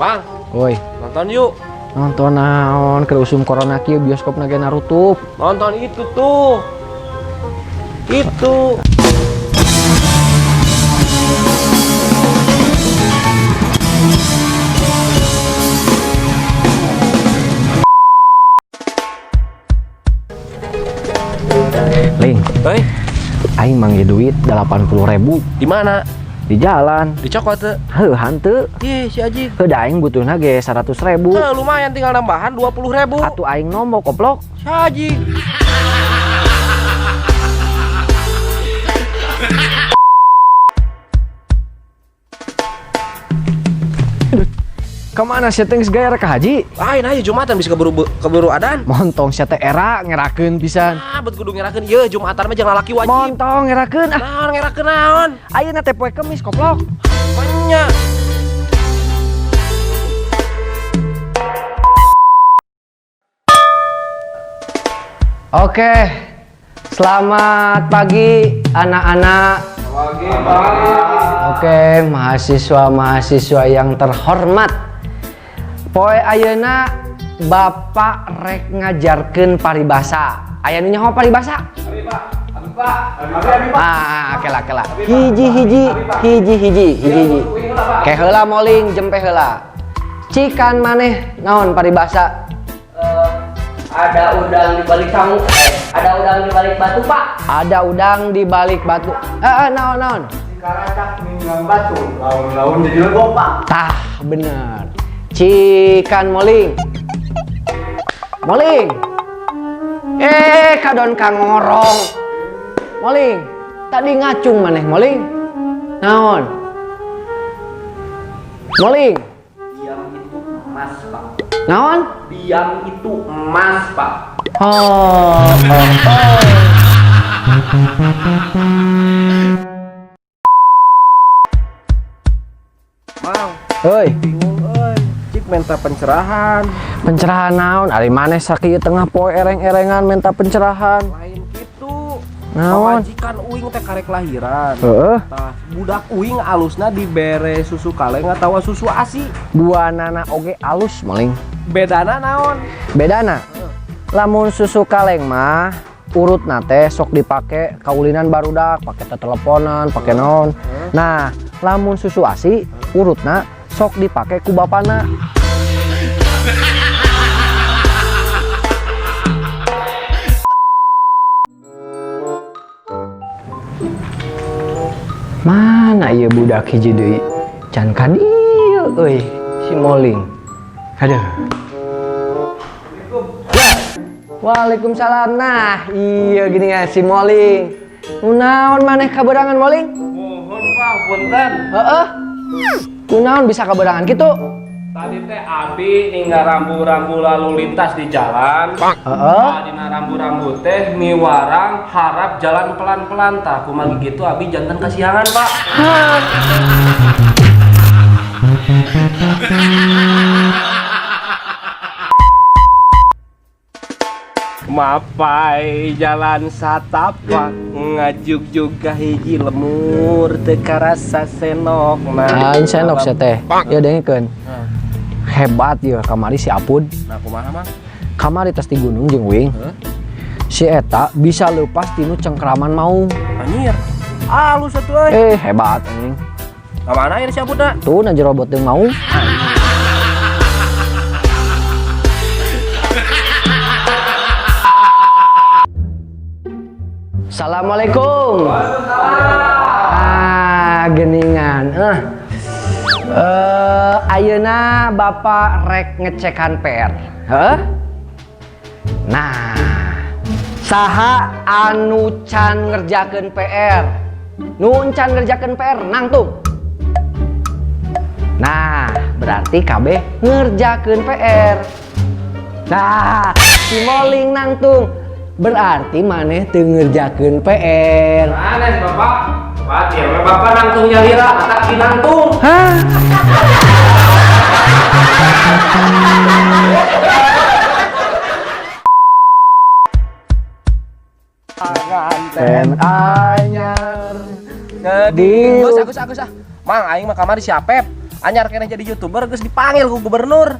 Bang, Woi, nonton yuk. nonton naon keur usum corona kieu bioskop ge narutup. Nonton itu tuh. Itu. Ling, Hei, aing mangge duit 80.000 di mana? di jalan. Dicokot tuh. Heuh hanteu. Ih, si Aji. Heuh da aing butuhna ge 100.000. Lumayan tinggal nambahan 20.000. Atuh aing nombok koplok. Si Aji. Kemana sih teh gaya rek haji? Lain aja Jumatan bisa keburu adan. Montong sia teh era ngerakeun pisan. Bet kudu ngerakeun ieu Jumatan mah jeung lalaki wajib. Montong ngerakeun ah. Naon ngerakeun naon? Ayeuna teh poe Kemis koplok. Nya. Oke. Selamat pagi anak-anak. Pagi. Oke, mahasiswa-mahasiswa yang terhormat. Poe ayeuna Bapak rek ngajarkeun paribasa. Aya nu nyaho paribasa? Abi, Pak. Kela. Hiji. Ke heula moling jempe heula. Cikan maneh naon paribasa? Ada udang di balik kamu. Ada udang di balik batu, Pak. Ada udang di balik batu. Naon? Karacak minggang batu, laun-laun jadi legok, Pak. Tah, bener. Cikan moling. Moling. Kadon kang ngorong. Moling. Tadi ngacung maneh moling. Naon? Moling. Diam itu emas, Pak. Naon? Diam itu emas, Pak. Oh. Mang, Heuy, bingung euy. Cik minta pencerahan. pencerahan naon? Ari maneh sakieu tengah poe ereng-erengan minta pencerahan. Lain gitu. Naon? Pamajikan uing teh karek lahiran. Heeh. Tah, budak uing alusna dibere susu kaleng atawa susu ASI. Dua nana oge alus moling. Bedana naon? Bedana. Lamun susu kaleng mah urut nate sok dipake kaulinan barudak, pake teleponan, pake naon. Nah, lamun susu ASI urutna sok dipake ku bapana. Mana ieu budak hiji deui? Can ka dieu euy si moling. Aduh. Waalaikumsalam. Nah, iya gini ya si moling. Kunaon maneh kaberangan moling? Mohon Pak, punten. Heeh. Kunaon bisa kaberangan kitu? Tadi teh Abi ninggal rambu-rambu lalu lintas di jalan. Heeh. Dina rambu-rambu teh miwarang harap jalan pelan-pelan tah kumaha gitu Abi janten kasihangan Pak. Mapai jalan satapak ngajuk juga hiji lemur teu karasa senok Aing senok sia teh. Ya dengekeun. Hebat ya kamari si Apud. Nah kumaha Mang? Kamari tos di gunung jeung Wing. Si eta bisa leupas tinu cengkraman mau. Anjir. Alus atuh euy. Hebat anjing. Ka mana ieu si Abudna? Tuh na jerobot teu mau. Assalamualaikum. Geningan. Ayeuna Bapak rek ngecekan PR. Heh? Nah, saha anu can ngerjakeun PR? Nu can ngerjakeun PR nangtung. Nah, berarti kabeh ngerjakeun PR. Nah, si moling nangtung. Berarti maneh teu ngerjakeun PR. Aneh Bapak. Pati ya Bapak nangtung nyalira atak dinangtung. Hah? Nganten anyar Di Gus. Mang aing mah kamari si Apep. anyar kena jadi YouTuber geus dipanggil ku gubernur.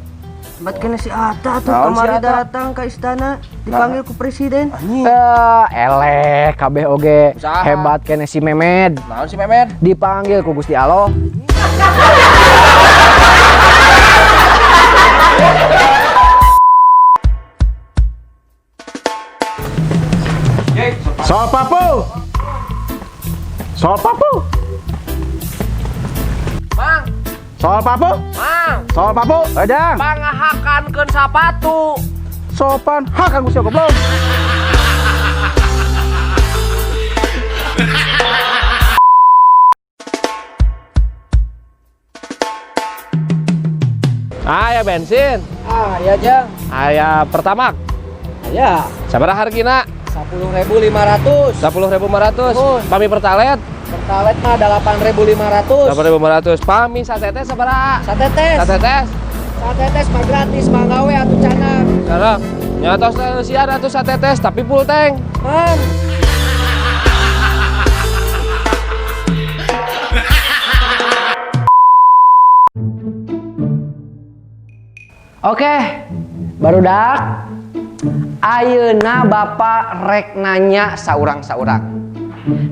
Bat kena si Ata tuh Naon si kemarin Ata? datang ke istana dipanggil ku presiden. Anjing. Eleh kabeh oge Usaha. hebat kene si Memed. Naon si Memed? Dipanggil ku Gusti Allah. Soal papu. Soal papu. Mang, Soal papu. mang, Soal papu. Ada. pangahakankeun sapatu. Sopan. Hak aku siapa belum? Aya bensin, Ya Jang. aya Pertamax. Ya, Sabaraha hargina? 10.500. 10.500. Nuhun. Pami Pertalet Pertalet mah 8.500. 8.500. Pami satetes sabaraha? Satetes. Satetes. Satetes mah gratis mah gawe atuh canang. Sekarang nyatos sian atuh satetes tapi full tank. Man. Oke, barudak. Ayeuna Bapak rek nanya saurang-saurang.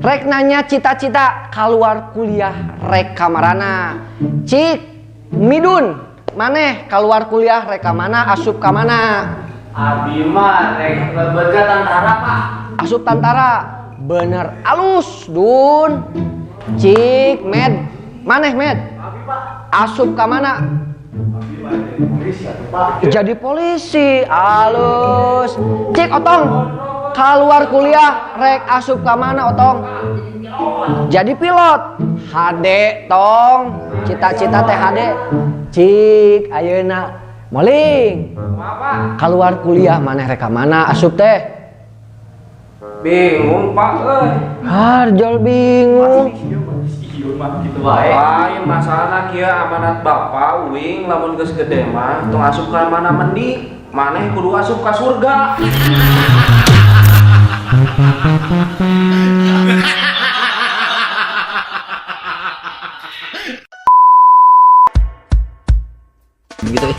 Rek nanya cita-cita keluar kuliah rek kamarana. Cik, Midun, maneh keluar kuliah rek ka mana, asup ka mana? Abi mah rek beberga tentara Pak. Asup tentara. Bener alus, Dun. Cik, Med, maneh Med? Asup ka mana? Jadi polisi, alus. Cik Otong, keluar kuliah rek asup ka mana Otong? Jadi pilot. HD tong, cita-cita teh HD. Cik, ayeuna moling. Keluar kuliah maneh rek ka mana asup teh? Bingung Pak Harjol bingung. Lain masalah kieu amanat Bapak uing lamun geus gede mah tong asup ka mana mendi maneh kudu asup ka surga. Gitu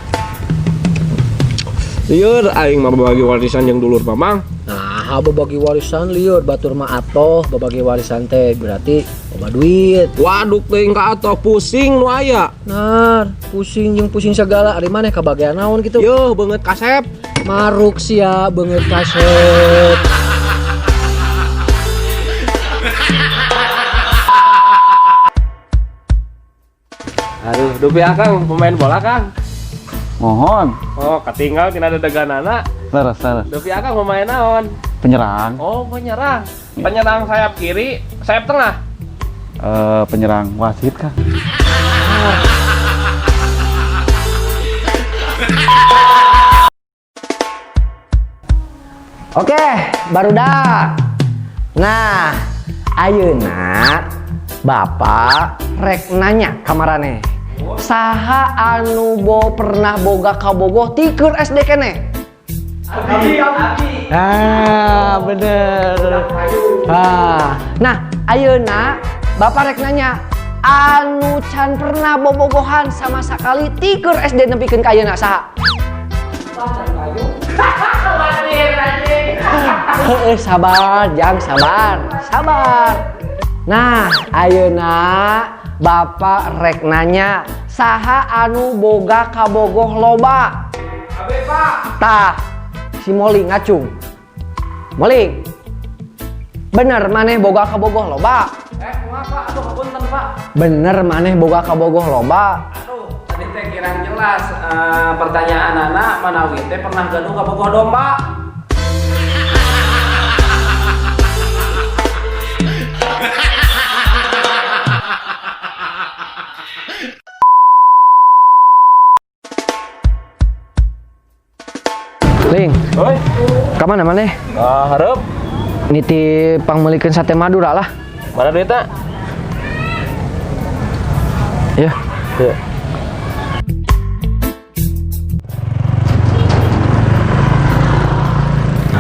Lieur aing mah bagi warisan jeung dulur Mamang. Nah, babagi warisan liur batur mah atoh babagi warisan teh berarti loba duit. Waduk teuing ka atoh pusing nu aya. Nar, pusing jeung pusing segala ari maneh kabagean naon gitu. Yuh beungeut kasep. Maruk sia beungeut kaset. Aduh, dupi akang pemain bola Kang. Mohon. Oh, katinggal tina dedeganana. Laras. Dupi akang pemain naon? Penyerang. Oh, penyerang. Penyerang sayap kiri, sayap tengah. Penyerang wasit kah? Oke, barudak. Nah, ayeuna Bapak rek nanya kamarane. Saha anu pernah boga kabogoh ti keur SD kene? Abi. Bener. Nah, ayeuna Bapak rek nanya anu can pernah bobogohan sama sakali ti keur SD nepikeun ka ayeuna saha? Sabar, Jang, sabar. Nah, ayeuna Bapak rek nanya saha anu boga kabogoh loba? Abe Pak. Tah, si Moling ngacung. Moling. Bener maneh boga kabogoh loba? Kumaha Pak? Aduh, punten Pak. Bener maneh boga kabogoh loba? Aduh, tadi teh kirang jelas pertanyaan anak manawi teh pernah gaduh ka bogoh domba. Ling, Oi, kamana maneh? hareup. Nitip pangmelikeun sate Madura lah. Mana duitnya? Ya.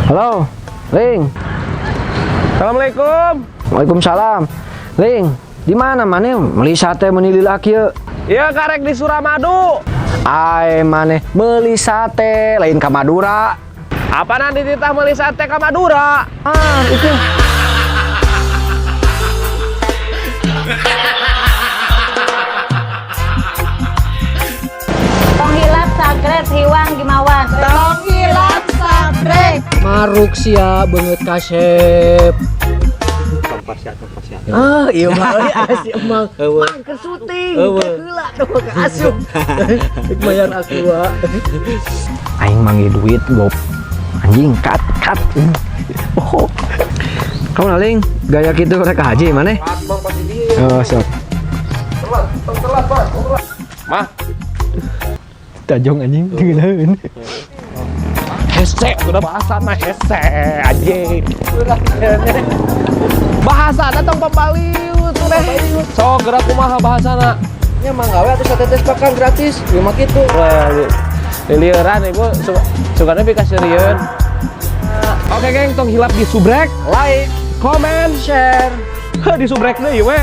Halo, Ling. Assalamualaikum. Waalaikumsalam. Ling, di mana maneh meuli sate meuni lila kieu? Iya karek di Suramadu. Ai maneh meuli sate lain ka Madura. Apa nanti titah meuli sate ka Madura? Ah, itu. Tong hilap sagret hiwang gimawan. Tong hilap sagret. Maruk sia beungeut ka Chef. Ah, iya mah asih emang. Mang ke syuting. Heula doh ka asup. Bayar aku wa. Aing manggil duit gop. Anjing cut. Oh. Kamu naling gaya gitu rek haji mana? Bang pasti dia. Oh, sok. Telat, Pak. Mah, Tajong anjing teuleun. hese udah bahasa mah hese anjing. Bahasana tong pembaliut teh. Sok gerak kumaha bahasana. Nya manggawe atuh satetes pakan gratis. Ieu mah kitu. Lilieuran ibu sukana bika seureun. Oke geng, tong hilap di subrek, like, comment, share. Di subrek deui we.